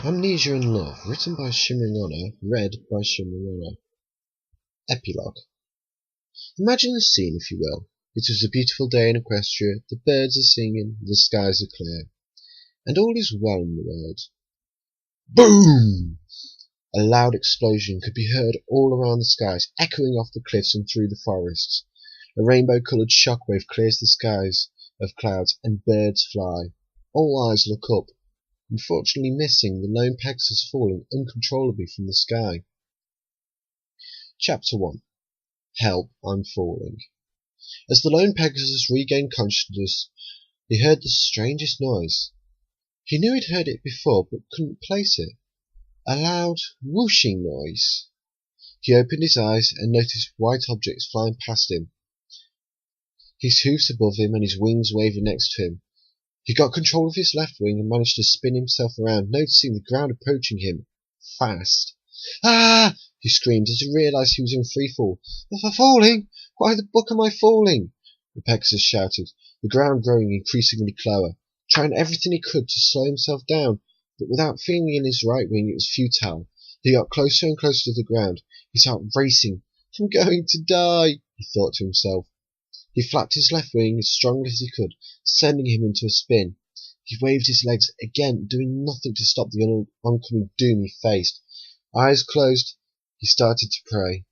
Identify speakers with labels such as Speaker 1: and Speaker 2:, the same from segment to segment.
Speaker 1: Amnesia and Love, written by Shimmering, read by Shimmering. Epilogue. Imagine the scene, if you will. It was a beautiful day in Equestria, the birds are singing, the skies are clear, and all is well in the world. Boom! A loud explosion could be heard all around the skies, echoing off the cliffs and through the forests. A rainbow-coloured shockwave clears the skies of clouds, and birds fly. All eyes look up, unfortunately missing the lone Pegasus falling uncontrollably from the sky. Chapter 1. Help, I'm falling. As the lone Pegasus regained consciousness, he heard the strangest noise. He knew he'd heard it before, but couldn't place it. A loud, whooshing noise. He opened his eyes and noticed white objects flying past him, his hoofs above him and his wings waving next to him. He got control of his left wing and managed to spin himself around, noticing the ground approaching him fast. Ah! He screamed as he realized he was in free fall. I'm falling! Why the buck am I falling? The Pegasus shouted, the ground growing increasingly lower, trying everything he could to slow himself down, but without feeling in his right wing it was futile. He got closer and closer to the ground, his heart racing. I'm going to die, he thought to himself. He flapped his left wing as strongly as he could, sending him into a spin. He waved his legs again, doing nothing to stop the oncoming doom he faced. Eyes closed, he started to pray.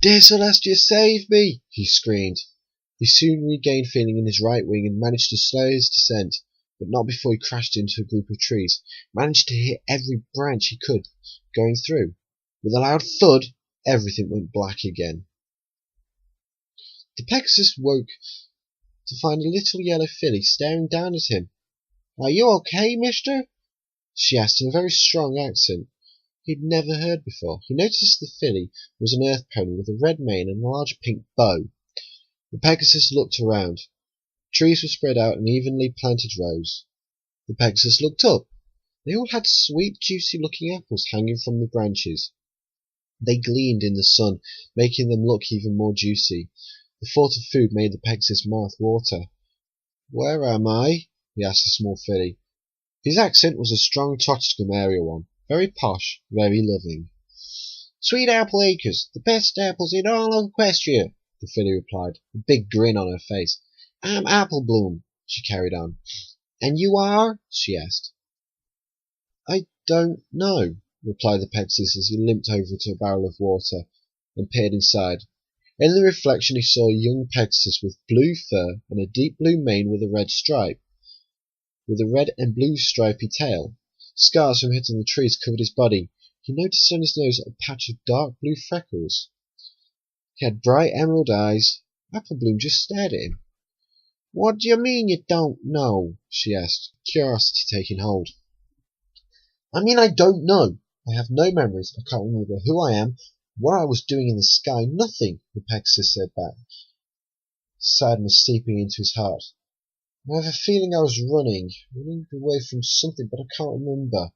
Speaker 1: Dear Celestia, save me! He screamed. He soon regained feeling in his right wing and managed to slow his descent, but not before he crashed into a group of trees, managed to hit every branch he could, going through. With a loud thud, everything went black again. The Pegasus woke to find a little yellow filly staring down at him. Are you okay, mister? She asked in a very strong accent he'd never heard before. He noticed the filly was an earth pony with a red mane and a large pink bow. The Pegasus looked around. Trees were spread out in evenly planted rows. The Pegasus looked up. They all had sweet, juicy-looking apples hanging from the branches. They gleamed in the sun, making them look even more juicy. The thought of food made the Pegasus' mouth water. Where am I? He asked the small filly. His accent was a strong Tottenham area one, very posh, very loving. Sweet Apple Acres, the best apples in all of Equestria, the filly replied, a big grin on her face. I'm Apple Bloom, she carried on. And you are? She asked. I don't know, replied the Pegasus as he limped over to a barrel of water and peered inside. In the reflection he saw a young Pegasus with blue fur and a deep blue mane with a red stripe, with a red and blue stripy tail. Scars from hitting the trees covered his body. He noticed on his nose a patch of dark blue freckles. He had bright emerald eyes. Apple Bloom just stared at him. What do you mean you don't know? She asked, curiosity taking hold. I mean I don't know. I have no memories. I can't remember who I am, what I was doing in the sky, nothing, the Pegasus said back, sadness seeping into his heart. I have a feeling I was running away from something, but I can't remember.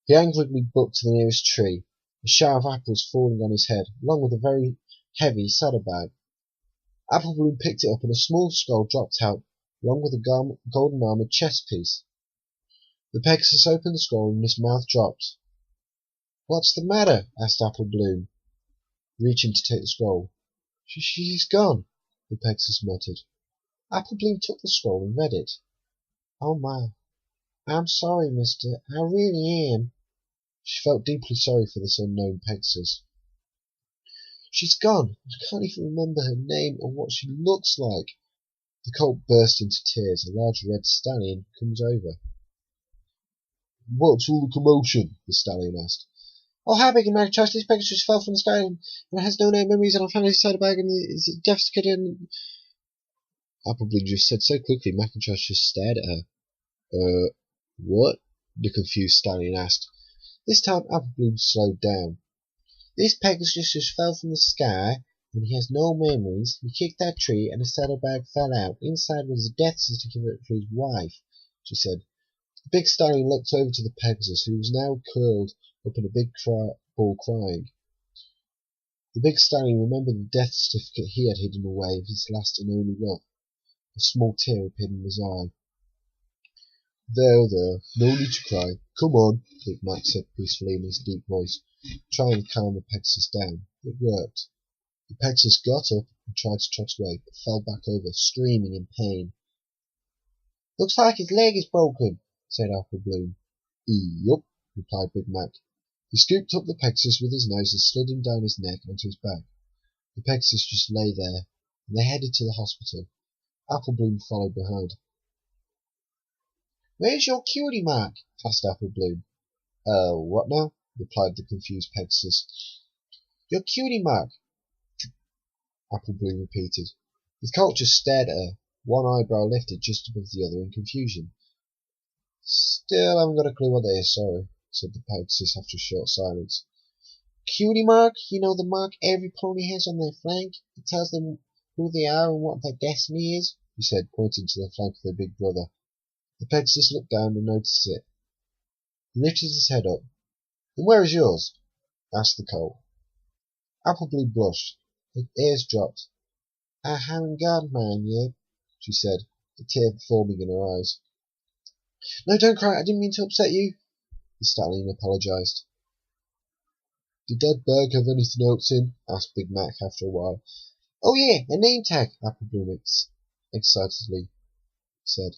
Speaker 1: He angrily booked to the nearest tree, a shower of apples falling on his head, along with a very heavy saddlebag. Apple Bloom picked it up and a small scroll dropped out, along with a golden armoured chest piece. The Pegasus opened the scroll and his mouth dropped. What's the matter? Asked Apple Bloom, reaching to take the scroll. She's gone, the Pegasus muttered. Apple Bloom took the scroll and read it. Oh my, I'm sorry, mister, I really am. She felt deeply sorry for this unknown Pegasus. She's gone. I can't even remember her name or what she looks like. The colt burst into tears. A large red stallion comes over. What's all the commotion? The stallion asked. Oh, how big and Mary Trust, this Pegasus fell from the sky and has no memories and I found his saddlebag and is defecated and... Apple Bloom just said so quickly, Macintosh just stared at her. What? The confused stallion asked. This time Apple Bloom slowed down. This Pegasus just fell from the sky and he has no memories. He kicked that tree and his saddlebag fell out. Inside was a death certificate for his wife, she said. The big stallion looked over to the Pegasus, who was now curled up in a big ball crying. The big stallion remembered the death certificate he had hidden away with his last and only love. A small tear appeared in his eye. There, there, no need to cry. Come on, Big Mac said peacefully in his deep voice, trying to calm the Pegasus down. It worked. The Pegasus got up and tried to trot away, but fell back over, screaming in pain. Looks like his leg is broken, said Apple Bloom. Yup, replied Big Mac. He scooped up the Pegasus with his nose and slid him down his neck onto his back. The Pegasus just lay there, and they headed to the hospital. Apple Bloom followed behind. Where's your cutie mark? Asked Apple Bloom. What now? Replied the confused Pegasus. Your cutie mark, Apple Bloom repeated. The colt just stared at her, one eyebrow lifted just above the other in confusion. Still haven't got a clue what that is, sorry, said the Pegasus after a short silence. Cutie mark? You know the mark every pony has on their flank? It tells them who they are and what their destiny is, he said, pointing to the flank of their big brother. The Pegasus looked down and noticed it. He lifted his head up. Then where is yours? Asked the colt. Apple Bloom blushed. Her ears dropped. I haven't got mine yet, she said, a tear forming in her eyes. No, don't cry, I didn't mean to upset you, the stallion apologised. Did that bag have anything else in? Asked Big Mac after a while. Oh yeah, a name tag, Apple Bloom excitedly said.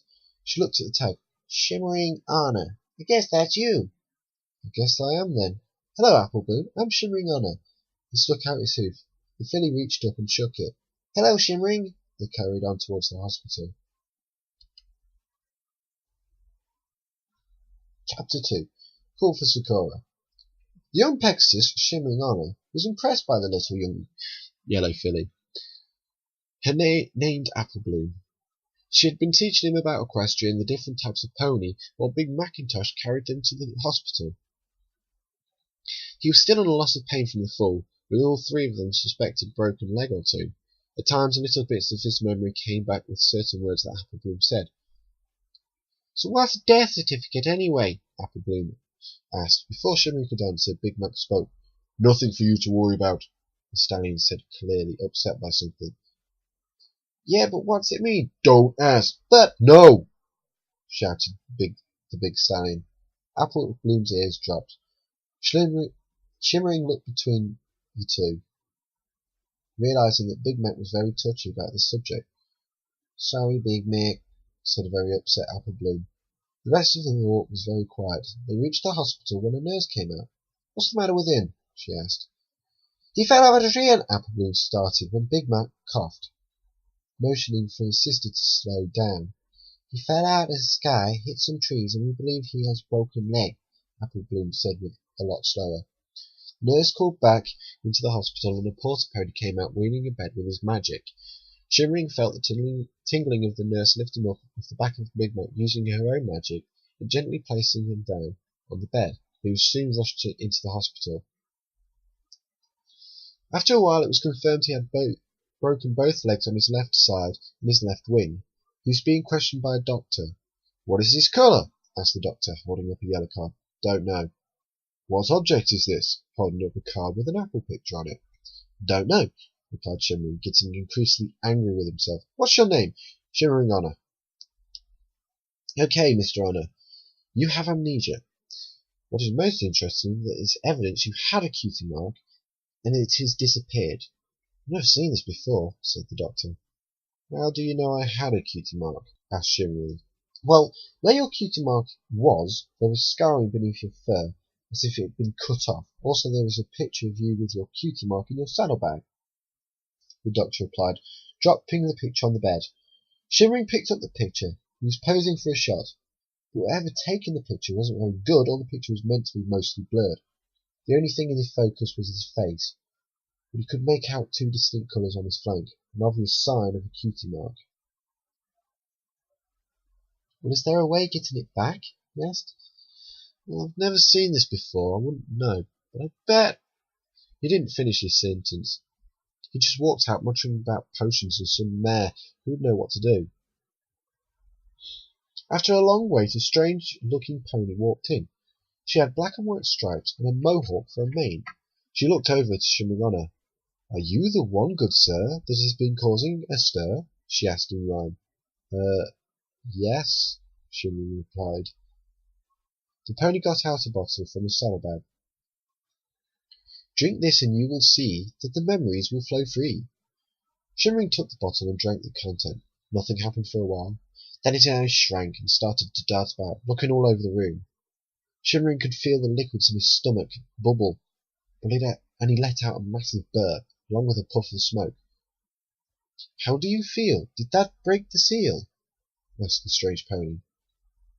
Speaker 1: She looked at the tag. Shimmering Honor. I guess that's you. I guess I am then. Hello, Apple Bloom. I'm Shimmering Honor. He stuck out his hoof. The filly reached up and shook it. Hello, Shimmering. They carried on towards the hospital. Chapter 2. Call for Sakura. The young Pegasus, Shimmering Honor, was impressed by the little young yellow filly. Her named Apple Bloom. She had been teaching him about equestrian, the different types of pony, while Big Macintosh carried them to the hospital. He was still in a loss of pain from the fall, with all three of them suspected broken leg or two. At times, little bits of his memory came back with certain words that Apple Bloom said. So what's the death certificate anyway? Apple Bloom asked. Before Shimmering could answer, Big Mac spoke. Nothing for you to worry about, the stallion said, clearly upset by something. Yeah, but what's it mean? Don't ask. But no! Shouted the big stallion. Apple Bloom's ears dropped. Shimmering looked between the two, realising that Big Mac was very touchy about the subject. Sorry, Big Mac, said a very upset Apple Bloom. The rest of the walk was very quiet. They reached the hospital when a nurse came out. What's the matter with him? She asked. He fell out of a tree, and Apple Bloom started when Big Mac coughed, motioning for his sister to slow down. He fell out of the sky, hit some trees, and we believe he has broken leg, Apple Bloom said with a lot slower. The nurse called back into the hospital, and a porter pony came out wheeling a bed with his magic. Shimmering felt the tingling of the nurse lift him up off the back of Big Mac using her own magic and gently placing him down on the bed. He was soon rushed into the hospital. After a while it was confirmed he had broken both legs on his left side and his left wing. He was being questioned by a doctor. What is his colour? Asked the doctor, holding up a yellow card. Don't know. What object is this? Holding up a card with an apple picture on it. Don't know, replied Shimmering, getting increasingly angry with himself. What's your name? Shimmering Honor. Okay, Mr. Honor. You have amnesia. What is most interesting is evidence you had a cutie mark, and it has disappeared. I've never seen this before, said the doctor. How do you know I had a cutie mark? Asked Shimmering. Well, where your cutie mark was, there was scarring beneath your fur, as if it had been cut off. Also, there is a picture of you with your cutie mark in your saddlebag. The doctor replied, dropping the picture on the bed. Shimmering picked up the picture. He was posing for a shot. But whoever taken the picture wasn't very good, or the picture was meant to be mostly blurred. The only thing in his focus was his face, but he could make out two distinct colours on his flank, an obvious sign of a cutie mark. Well, is there a way of getting it back? He asked. Well, I've never seen this before, I wouldn't know, but I bet... He didn't finish his sentence. He just walked out muttering about potions and some mare who would know what to do. After a long wait, a strange-looking pony walked in. She had black and white stripes and a mohawk for a mane. She looked over to Shimmering Honor. Are you the one, good sir, that has been causing a stir? She asked in rhyme. Yes, Shimmering replied. The pony got out a bottle from a saddlebag. Drink this and you will see that the memories will flow free. Shimmering took the bottle and drank the content. Nothing happened for a while. Then his eyes shrank and started to dart about, looking all over the room. Shimmering could feel the liquids in his stomach bubble, and he let out a massive burp, along with a puff of smoke. How do you feel? Did that break the seal? Asked the strange pony.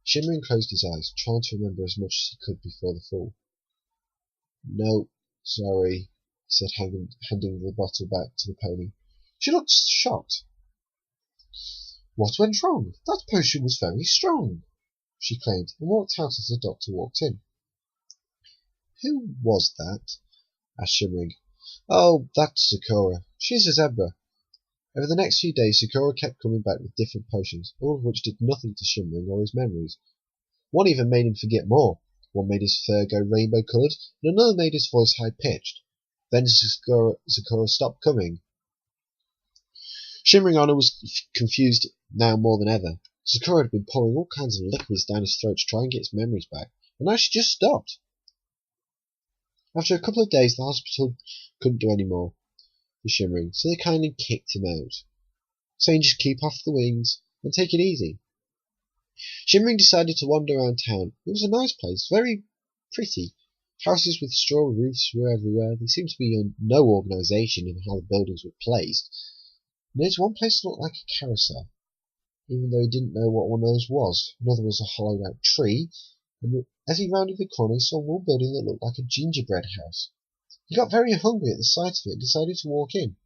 Speaker 1: Shimmering closed his eyes, trying to remember as much as he could before the fall. No, sorry, he said, handing the bottle back to the pony. She looked shocked. What went wrong? That potion was very strong, she claimed, and walked out as the doctor walked in. Who was that? Asked Shimmering. Oh, that's Sakura. She's a zebra. Over the next few days, Sakura kept coming back with different potions, all of which did nothing to Shimmering or his memories. One even made him forget more. One made his fur go rainbow-coloured, and another made his voice high-pitched. Then Sakura stopped coming. Shimmering Honor was confused now more than ever. Sakura had been pouring all kinds of liquids down his throat to try and get his memories back, and now she just stopped. After a couple of days, the hospital couldn't do any more for Shimmering, so they kindly kicked him out, saying just keep off the wings and take it easy. Shimmering decided to wander around town. It was a nice place, very pretty. Houses with straw roofs were everywhere. There seemed to be no organisation in how the buildings were placed. There's one place that looked like a carousel, even though he didn't know what one of those was. Another was a hollowed-out tree, and as he rounded the corner, he saw one building that looked like a gingerbread house. He got very hungry at the sight of it and decided to walk in.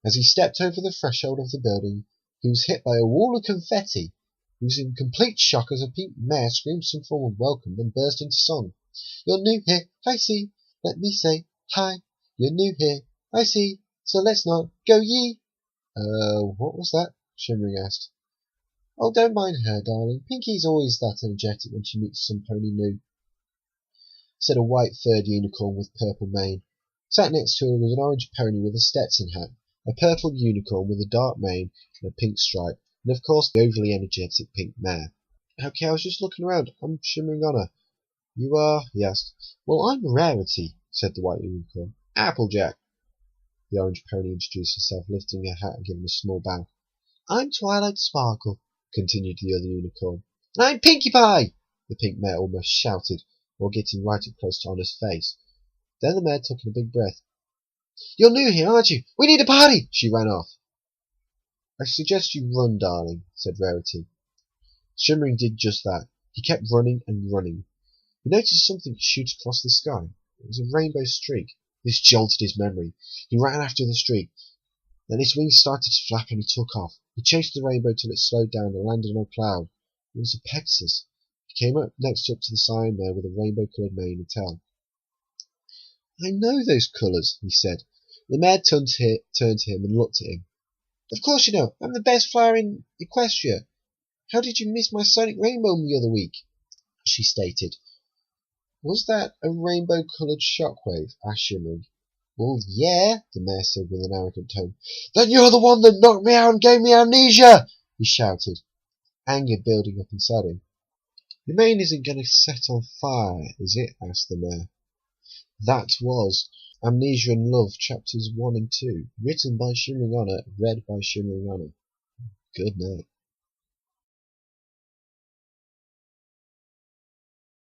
Speaker 1: As he stepped over the threshold of the building, he was hit by a wall of confetti. He was in complete shock as a pink mare screamed some form of welcome, then burst into song. You're new here, I see. Let me say hi. You're new here, I see. So let's not go ye. What was that? Shimmering asked. Oh, don't mind her, darling. Pinky's always that energetic when she meets some pony new, said a white-furred unicorn with purple mane. Sat next to her was an orange pony with a Stetson hat, a purple unicorn with a dark mane and a pink stripe, and of course the overly energetic pink mare. Okay, I was just looking around. I'm Shimmering Honor. You are? He asked. Well, I'm Rarity, said the white unicorn. Applejack. The orange pony introduced herself, lifting her hat and giving a small bow. I'm Twilight Sparkle, continued the other unicorn. And I'm Pinkie Pie, the pink mare almost shouted, while getting right up close to Honor's face. Then the mare took in a big breath. You're new here, aren't you? We need a party! She ran off. I suggest you run, darling, said Rarity. Shimmering did just that. He kept running and running. He noticed something shoot across the sky. It was a rainbow streak. This jolted his memory. He ran after the streak. Then his wings started to flap and he took off. He chased the rainbow till it slowed down and landed on a cloud. It was a Pegasus. He came up to the cyan mare with a rainbow-coloured mane and tail. I know those colours, he said. The mare turned to him and looked at him. Of course you know. I'm the best flyer in Equestria. How did you miss my sonic rainbow the other week? She stated. Was that a rainbow-coloured shockwave? Asked Shimmering. Well, yeah, the mare said with an arrogant tone. Then you're the one that knocked me out and gave me amnesia! He shouted, anger building up inside him. Your mane isn't going to set on fire, is it? Asked the mare. That was Amnesia and Love, chapters 1 and 2, written by Shimmering Honor, read by Shimmering Honor. Good night.